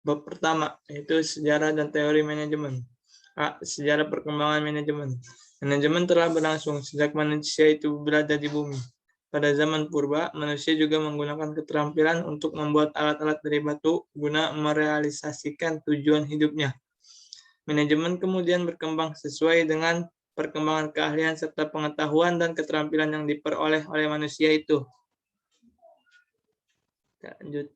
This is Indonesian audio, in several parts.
Bab pertama, yaitu sejarah dan teori manajemen. A. Sejarah perkembangan manajemen. Manajemen telah berlangsung sejak manusia itu berada di bumi. Pada zaman purba, manusia juga menggunakan keterampilan untuk membuat alat-alat dari batu guna merealisasikan tujuan hidupnya. Manajemen kemudian berkembang sesuai dengan perkembangan keahlian serta pengetahuan dan keterampilan yang diperoleh oleh manusia itu. Lanjut.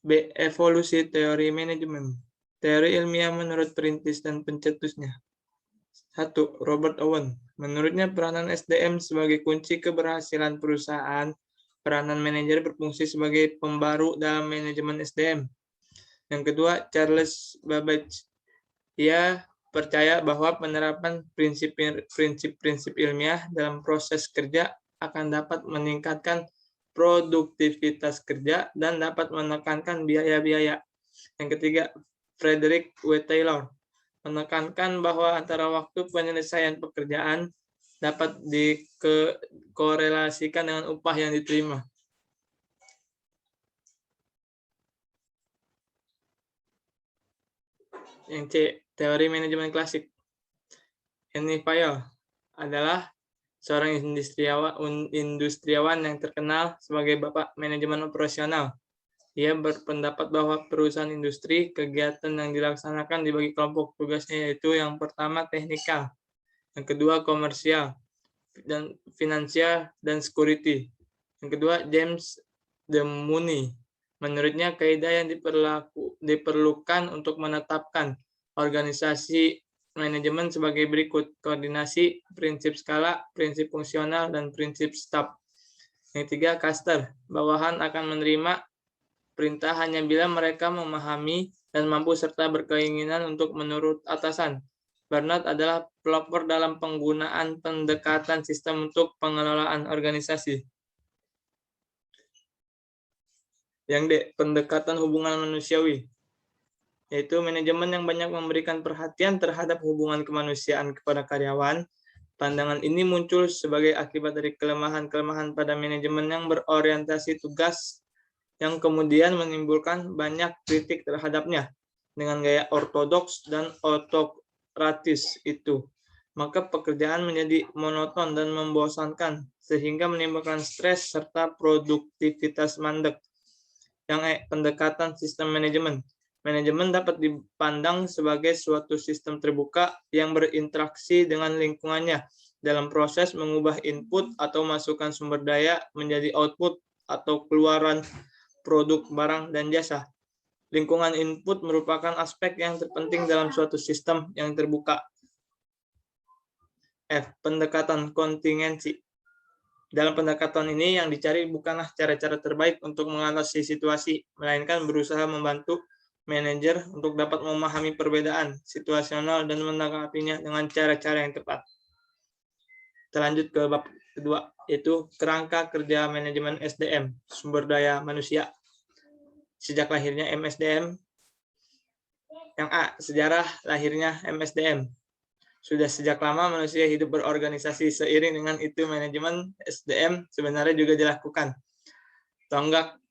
B. Evolusi teori manajemen. Teori ilmiah menurut perintis dan pencetusnya. 1. Robert Owen. Menurutnya peranan SDM sebagai kunci keberhasilan perusahaan. Peranan manajer berfungsi sebagai pembaru dalam manajemen SDM. Yang kedua, Charles Babbage. Ia percaya bahwa penerapan prinsip-prinsip ilmiah dalam proses kerja akan dapat meningkatkan produktivitas kerja dan dapat menekankan biaya-biaya. Yang ketiga, Frederick W. Taylor menekankan bahwa antara waktu penyelesaian pekerjaan dapat dikorelasikan dengan upah yang diterima. Yang C, teori manajemen klasik. Henry Fayol adalah seorang industriawan yang terkenal sebagai bapak manajemen operasional. Ia berpendapat bahwa perusahaan industri, kegiatan yang dilaksanakan dibagi kelompok tugasnya, yaitu yang pertama teknikal, yang kedua komersial, dan finansial, dan security. Yang kedua, James de Mooney. Menurutnya, kaidah yang diperlukan untuk menetapkan organisasi manajemen sebagai berikut: koordinasi, prinsip skala, prinsip fungsional, dan prinsip staf. Yang tiga, Custer. Bawahan akan menerima perintah hanya bila mereka memahami dan mampu serta berkeinginan untuk menurut atasan. Barnard adalah pelopor dalam penggunaan pendekatan sistem untuk pengelolaan organisasi. Yang D, pendekatan hubungan manusiawi, yaitu manajemen yang banyak memberikan perhatian terhadap hubungan kemanusiaan kepada karyawan. Pandangan ini muncul sebagai akibat dari kelemahan-kelemahan pada manajemen yang berorientasi tugas, yang kemudian menimbulkan banyak kritik terhadapnya dengan gaya ortodoks dan autokratis itu. Maka pekerjaan menjadi monoton dan membosankan, sehingga menimbulkan stres serta produktivitas mandek. Yang E, pendekatan sistem manajemen. Manajemen dapat dipandang sebagai suatu sistem terbuka yang berinteraksi dengan lingkungannya dalam proses mengubah input atau masukan sumber daya menjadi output atau keluaran produk, barang, dan jasa. Lingkungan input merupakan aspek yang terpenting dalam suatu sistem yang terbuka. F. Pendekatan kontingensi. Dalam pendekatan ini yang dicari bukanlah cara-cara terbaik untuk mengatasi situasi, melainkan berusaha membantu manajer untuk dapat memahami perbedaan situasional dan menanggapinya dengan cara-cara yang tepat. Kita lanjut ke bab kedua, yaitu kerangka kerja manajemen SDM, sumber daya manusia. Sejak lahirnya MSDM. Yang A, sejarah lahirnya MSDM. Sudah sejak lama manusia hidup berorganisasi, seiring dengan itu manajemen SDM sebenarnya juga dilakukan. Tonggak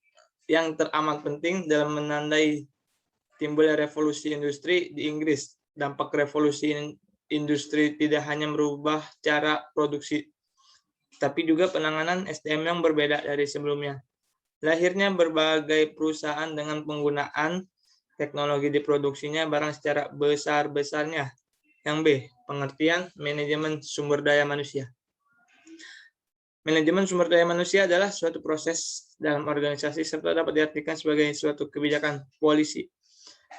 yang teramat penting dalam menandai timbulnya revolusi industri di Inggris. Dampak revolusi industri tidak hanya merubah cara produksi, tapi juga penanganan SDM yang berbeda dari sebelumnya. Lahirnya berbagai perusahaan dengan penggunaan teknologi diproduksinya barang secara besar-besarnya. Yang B, pengertian manajemen sumber daya manusia. Manajemen sumber daya manusia adalah suatu proses dalam organisasi serta dapat diartikan sebagai suatu kebijakan polisi.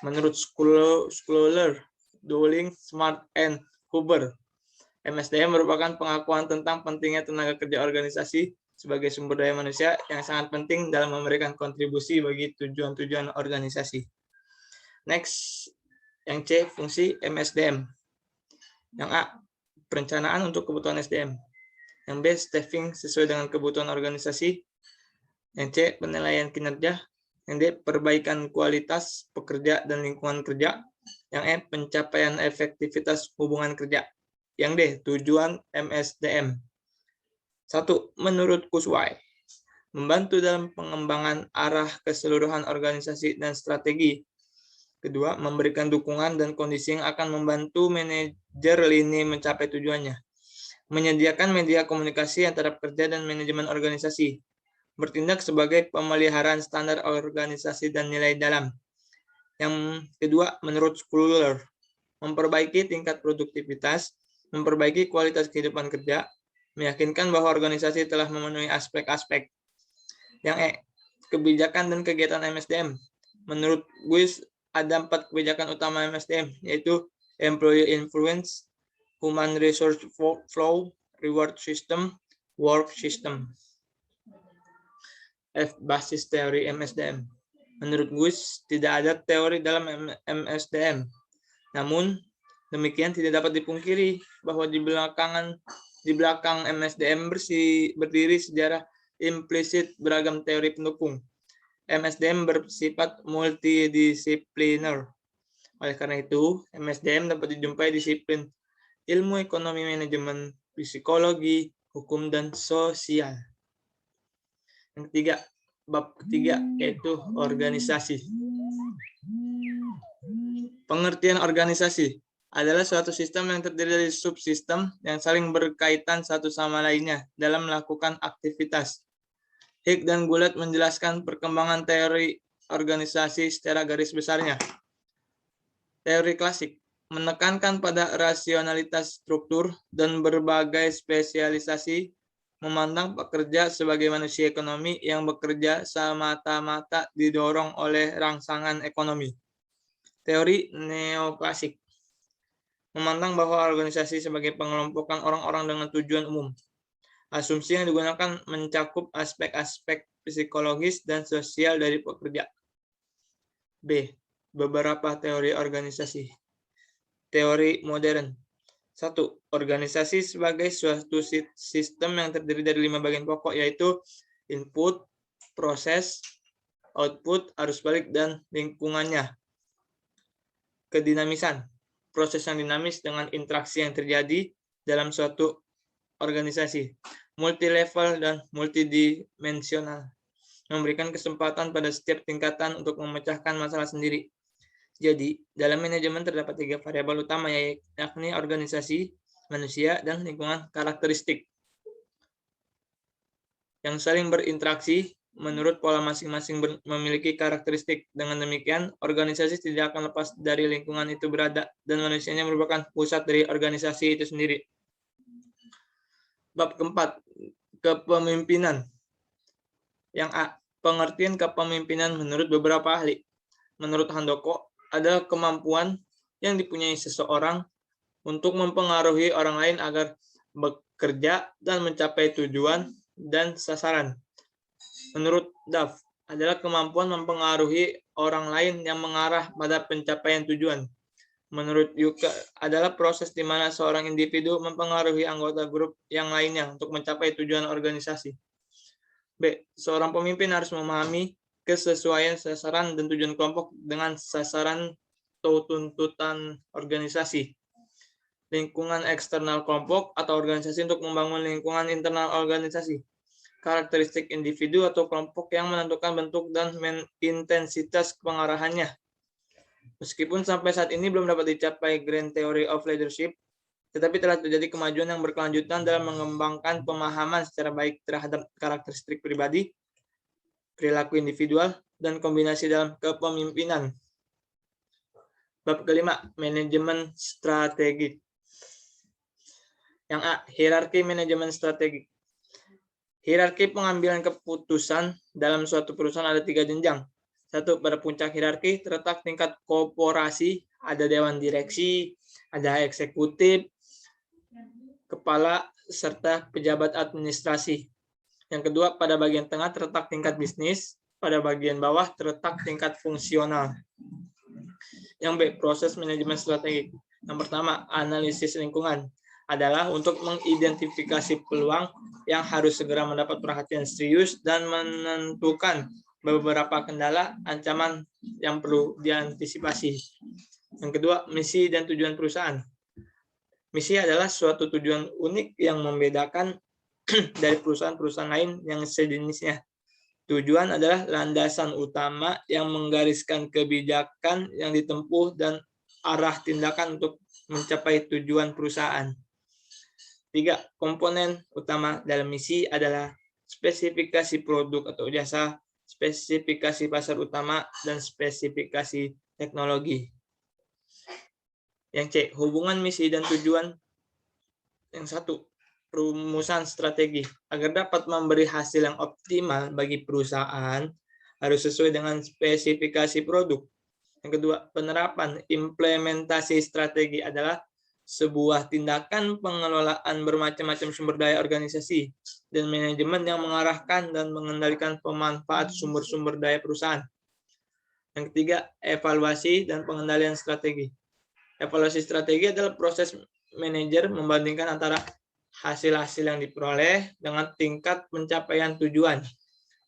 Menurut Schuyler, Dowling, Smart, and Huber, MSDM merupakan pengakuan tentang pentingnya tenaga kerja organisasi sebagai sumber daya manusia yang sangat penting dalam memberikan kontribusi bagi tujuan-tujuan organisasi. Next, yang C, fungsi MSDM. Yang A, perencanaan untuk kebutuhan SDM. Yang B, staffing sesuai dengan kebutuhan organisasi. Yang C, penilaian kinerja. Yang D, perbaikan kualitas pekerja dan lingkungan kerja. Yang E, pencapaian efektivitas hubungan kerja. Yang D, tujuan MSDM. 1. Menurut Kurzweil, membantu dalam pengembangan arah keseluruhan organisasi dan strategi. Kedua, memberikan dukungan dan kondisi yang akan membantu manajer lini mencapai tujuannya. Menyediakan media komunikasi antara pekerja dan manajemen organisasi. Bertindak sebagai pemeliharaan standar organisasi dan nilai dalam. Yang kedua, menurut Schuller, memperbaiki tingkat produktivitas, memperbaiki kualitas kehidupan kerja, meyakinkan bahwa organisasi telah memenuhi aspek-aspek. Yang E, kebijakan dan kegiatan MSDM. Menurut Guis, ada 4 kebijakan utama MSDM, yaitu Employee Influence, Human Resource Flow, Reward System, Work System. F, basis teori MSDM. Menurut Guis, tidak ada teori dalam MSDM. Namun, demikian tidak dapat dipungkiri bahwa di belakang MSDM berdiri sejarah implisit beragam teori pendukung. MSDM bersifat multidisipliner. Oleh karena itu, MSDM dapat dijumpai disiplin ilmu ekonomi manajemen, psikologi, hukum, dan sosial. Yang ketiga, bab ketiga, yaitu organisasi. Pengertian organisasi adalah suatu sistem yang terdiri dari subsistem yang saling berkaitan satu sama lainnya dalam melakukan aktivitas. Hick dan Goulet menjelaskan perkembangan teori organisasi secara garis besarnya. Teori klasik menekankan pada rasionalitas struktur dan berbagai spesialisasi, memandang pekerja sebagai manusia ekonomi yang bekerja semata-mata didorong oleh rangsangan ekonomi. Teori neoklasik memandang bahwa organisasi sebagai pengelompokan orang-orang dengan tujuan umum. Asumsi yang digunakan mencakup aspek-aspek psikologis dan sosial dari pekerja. B. Beberapa teori organisasi. Teori modern. 1. Organisasi sebagai suatu sistem yang terdiri dari 5 bagian pokok, yaitu input, proses, output, arus balik, dan lingkungannya. Kedinamisan. Proses yang dinamis dengan interaksi yang terjadi dalam suatu organisasi. Multi-level dan multidimensional. Memberikan kesempatan pada setiap tingkatan untuk memecahkan masalah sendiri. Jadi, dalam manajemen terdapat 3 variabel utama, yakni organisasi, manusia, dan lingkungan karakteristik yang saling berinteraksi menurut pola masing-masing memiliki karakteristik. Dengan demikian, organisasi tidak akan lepas dari lingkungan itu berada, dan manusianya merupakan pusat dari organisasi itu sendiri. Bab keempat, kepemimpinan. Yang A, pengertian kepemimpinan menurut beberapa ahli. Menurut Handoko, adalah kemampuan yang dipunyai seseorang untuk mempengaruhi orang lain agar bekerja dan mencapai tujuan dan sasaran. Menurut Duff, adalah kemampuan mempengaruhi orang lain yang mengarah pada pencapaian tujuan. Menurut Yuka, adalah proses di mana seorang individu mempengaruhi anggota grup yang lainnya untuk mencapai tujuan organisasi. B. Seorang pemimpin harus memahami kesesuaian sasaran dan tujuan kelompok dengan sasaran atau tuntutan organisasi. Lingkungan eksternal kelompok atau organisasi untuk membangun lingkungan internal organisasi. Karakteristik individu atau kelompok yang menentukan bentuk dan intensitas pengarahannya. Meskipun sampai saat ini belum dapat dicapai Grand Theory of Leadership, tetapi telah terjadi kemajuan yang berkelanjutan dalam mengembangkan pemahaman secara baik terhadap karakteristik pribadi, perilaku individual, dan kombinasi dalam kepemimpinan. Bab kelima, manajemen strategik. Yang A, hierarki manajemen strategik. Hierarki pengambilan keputusan dalam suatu perusahaan ada 3 jenjang. 1. Pada puncak hierarki terletak tingkat korporasi, ada dewan direksi, ada eksekutif, kepala, serta pejabat administrasi. Yang kedua, pada bagian tengah terletak tingkat bisnis, pada bagian bawah terletak tingkat fungsional. Yang B, proses manajemen strategik. Yang pertama, analisis lingkungan adalah untuk mengidentifikasi peluang yang harus segera mendapat perhatian serius dan menentukan beberapa kendala, ancaman yang perlu diantisipasi. Yang kedua, misi dan tujuan perusahaan. Misi adalah suatu tujuan unik yang membedakan dari perusahaan-perusahaan lain yang sejenisnya. Tujuan adalah landasan utama yang menggariskan kebijakan yang ditempuh dan arah tindakan untuk mencapai tujuan perusahaan. 3. Komponen utama dalam misi adalah spesifikasi produk atau jasa, spesifikasi pasar utama, dan spesifikasi teknologi. Yang C. Hubungan misi dan tujuan. Yang 1. Perumusan strategi. Agar dapat memberi hasil yang optimal bagi perusahaan, harus sesuai dengan spesifikasi produk. Yang kedua, penerapan implementasi strategi adalah sebuah tindakan pengelolaan bermacam-macam sumber daya organisasi dan manajemen yang mengarahkan dan mengendalikan pemanfaat sumber-sumber daya perusahaan. Yang ketiga, evaluasi dan pengendalian strategi. Evaluasi strategi adalah proses manajer membandingkan antara hasil-hasil yang diperoleh dengan tingkat pencapaian tujuan.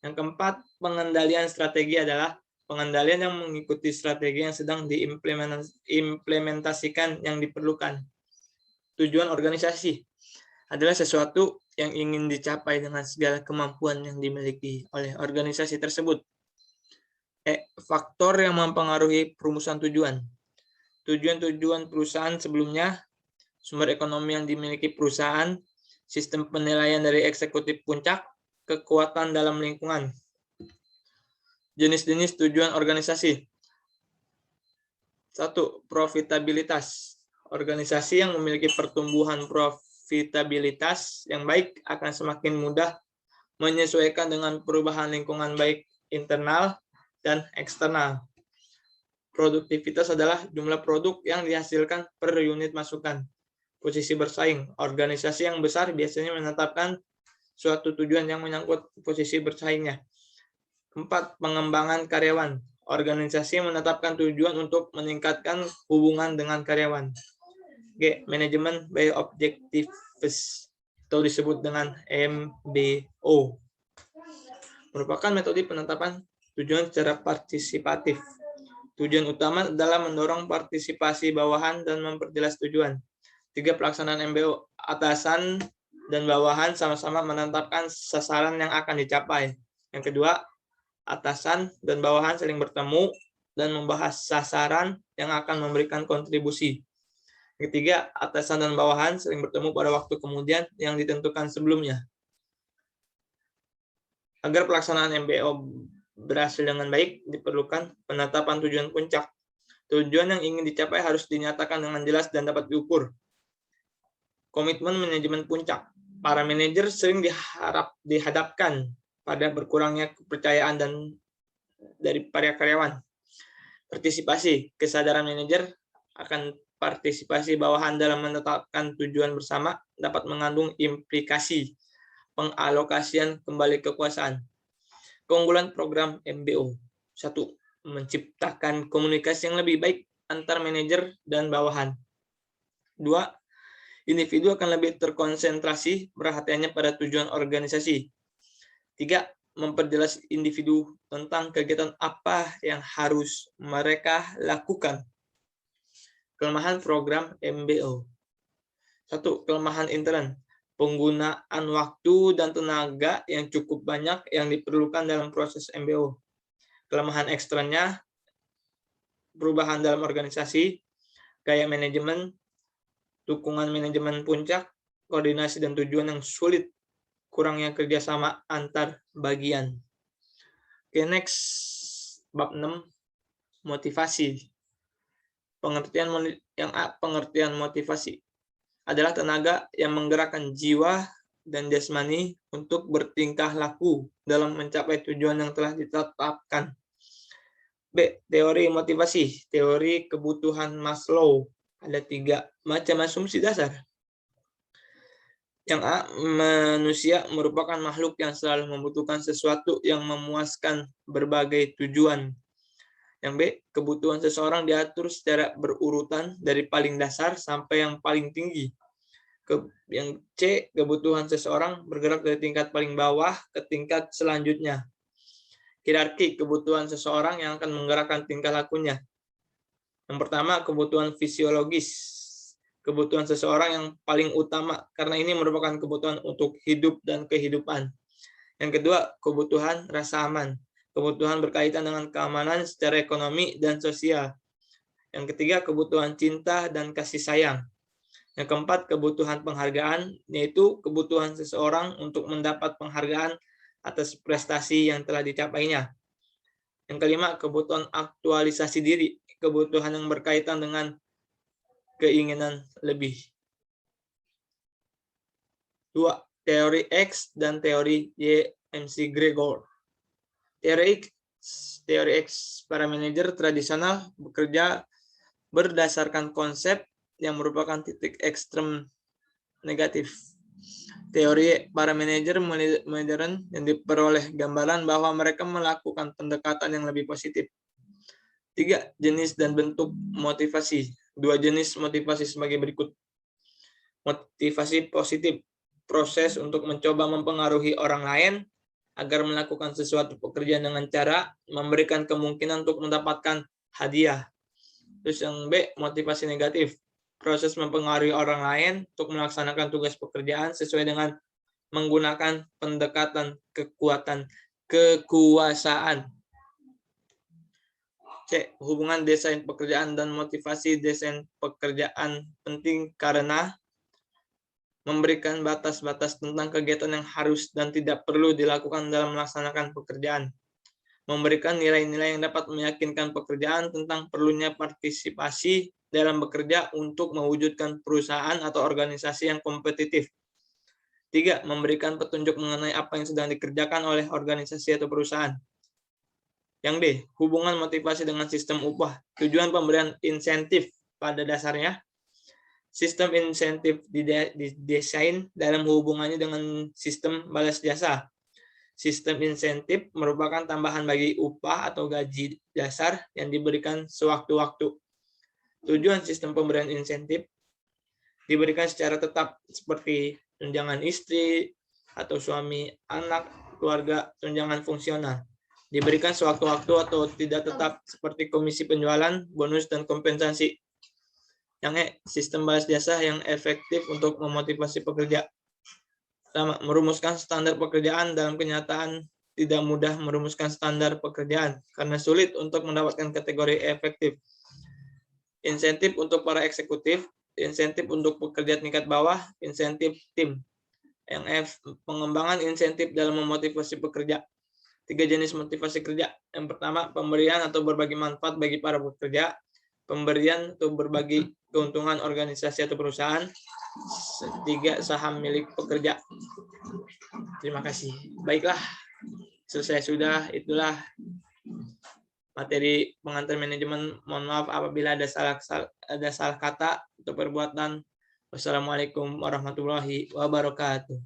Yang keempat, pengendalian strategi adalah pengendalian yang mengikuti strategi yang sedang diimplementasikan yang diperlukan. Tujuan organisasi adalah sesuatu yang ingin dicapai dengan segala kemampuan yang dimiliki oleh organisasi tersebut. Faktor yang mempengaruhi perumusan tujuan. Tujuan-tujuan perusahaan sebelumnya, sumber ekonomi yang dimiliki perusahaan, sistem penilaian dari eksekutif puncak, kekuatan dalam lingkungan. Jenis-jenis tujuan organisasi. 1. Profitabilitas. Organisasi yang memiliki pertumbuhan profitabilitas yang baik akan semakin mudah menyesuaikan dengan perubahan lingkungan baik internal dan eksternal. Produktivitas adalah jumlah produk yang dihasilkan per unit masukan. Posisi bersaing. Organisasi yang besar biasanya menetapkan suatu tujuan yang menyangkut posisi bersaingnya. 4. Pengembangan karyawan. Organisasi menetapkan tujuan untuk meningkatkan hubungan dengan karyawan. G. Manajemen by Objectives atau disebut dengan MBO. Merupakan metode penetapan tujuan secara partisipatif. Tujuan utama adalah mendorong partisipasi bawahan dan memperjelas tujuan. 3. Pelaksanaan MBO. Atasan dan bawahan sama-sama menetapkan sasaran yang akan dicapai. Yang kedua, atasan dan bawahan saling bertemu dan membahas sasaran yang akan memberikan kontribusi. Yang ketiga, atasan dan bawahan saling bertemu pada waktu kemudian yang ditentukan sebelumnya. Agar pelaksanaan MBO berhasil dengan baik, diperlukan penetapan tujuan puncak. Tujuan yang ingin dicapai harus dinyatakan dengan jelas dan dapat diukur. Komitmen manajemen puncak. Para manajer sering dihadapkan pada berkurangnya kepercayaan dari para karyawan. Partisipasi. Kesadaran manajer akan partisipasi bawahan dalam menetapkan tujuan bersama dapat mengandung implikasi pengalokasian kembali kekuasaan. Keunggulan program MBO. 1. Menciptakan komunikasi yang lebih baik antar manajer dan bawahan. 2. Individu akan lebih terkonsentrasi perhatiannya pada tujuan organisasi. 3. Memperjelas individu tentang kegiatan apa yang harus mereka lakukan. Kelemahan program MBO. 1. Kelemahan intern. Penggunaan waktu dan tenaga yang cukup banyak yang diperlukan dalam proses MBO. Kelemahan eksternnya, perubahan dalam organisasi, gaya manajemen, dukungan manajemen puncak, koordinasi dan tujuan yang sulit, kurangnya kerjasama antar bagian. Oke, next. Bab 6. Motivasi. Pengertian motivasi adalah tenaga yang menggerakkan jiwa dan jasmani untuk bertingkah laku dalam mencapai tujuan yang telah ditetapkan. B. Teori motivasi. Teori kebutuhan Maslow. Ada 3 macam asumsi dasar. Yang A. Manusia merupakan makhluk yang selalu membutuhkan sesuatu yang memuaskan berbagai tujuan. Yang B. Kebutuhan seseorang diatur secara berurutan dari paling dasar sampai yang paling tinggi. Yang C. Kebutuhan seseorang bergerak dari tingkat paling bawah ke tingkat selanjutnya. Hierarki kebutuhan seseorang yang akan menggerakkan tingkah lakunya. Yang pertama, kebutuhan fisiologis. Kebutuhan seseorang yang paling utama, karena ini merupakan kebutuhan untuk hidup dan kehidupan. Yang kedua, kebutuhan rasa aman. Kebutuhan berkaitan dengan keamanan secara ekonomi dan sosial. Yang ketiga, kebutuhan cinta dan kasih sayang. Yang keempat, kebutuhan penghargaan, yaitu kebutuhan seseorang untuk mendapat penghargaan atas prestasi yang telah dicapainya. Yang kelima, kebutuhan aktualisasi diri, kebutuhan yang berkaitan dengan keinginan lebih. 2. Teori X dan teori Y. McGregor. Teori X para manajer tradisional bekerja berdasarkan konsep yang merupakan titik ekstrem negatif. Teori para manajer modern yang diperoleh gambaran bahwa mereka melakukan pendekatan yang lebih positif. 3. Jenis dan bentuk motivasi. 2 jenis motivasi sebagai berikut. Motivasi positif, proses untuk mencoba mempengaruhi orang lain agar melakukan sesuatu pekerjaan dengan cara memberikan kemungkinan untuk mendapatkan hadiah. Terus yang B, motivasi negatif, proses mempengaruhi orang lain untuk melaksanakan tugas pekerjaan sesuai dengan menggunakan pendekatan kekuasaan. C. Hubungan desain pekerjaan dan motivasi desain pekerjaan penting karena memberikan batas-batas tentang kegiatan yang harus dan tidak perlu dilakukan dalam melaksanakan pekerjaan. Memberikan nilai-nilai yang dapat meyakinkan pekerjaan tentang perlunya partisipasi dalam bekerja untuk mewujudkan perusahaan atau organisasi yang kompetitif. 3. Memberikan petunjuk mengenai apa yang sedang dikerjakan oleh organisasi atau perusahaan. Yang D. Hubungan motivasi dengan sistem upah. Tujuan pemberian insentif pada dasarnya. Sistem insentif didesain dalam hubungannya dengan sistem balas jasa. Sistem insentif merupakan tambahan bagi upah atau gaji dasar yang diberikan sewaktu-waktu. Tujuan sistem pemberian insentif diberikan secara tetap seperti tunjangan istri atau suami, anak, keluarga, tunjangan fungsional. Diberikan sewaktu-waktu atau tidak tetap seperti komisi penjualan, bonus, dan kompensasi. Yang E, sistem balas jasa yang efektif untuk memotivasi pekerja. Pertama, merumuskan standar pekerjaan. Dalam kenyataan tidak mudah merumuskan standar pekerjaan karena sulit untuk mendapatkan kategori efektif. Insentif untuk para eksekutif, insentif untuk pekerja tingkat bawah, insentif tim. Yang F, pengembangan insentif dalam memotivasi pekerja. 3 jenis motivasi kerja. Yang pertama, pemberian atau berbagi manfaat bagi para pekerja. Pemberian atau berbagi keuntungan organisasi atau perusahaan. 3. Saham milik pekerja. Terima kasih. Baiklah, selesai sudah. Itulah materi pengantar manajemen. Mohon maaf apabila ada salah kata atau perbuatan. Wassalamualaikum warahmatullahi wabarakatuh.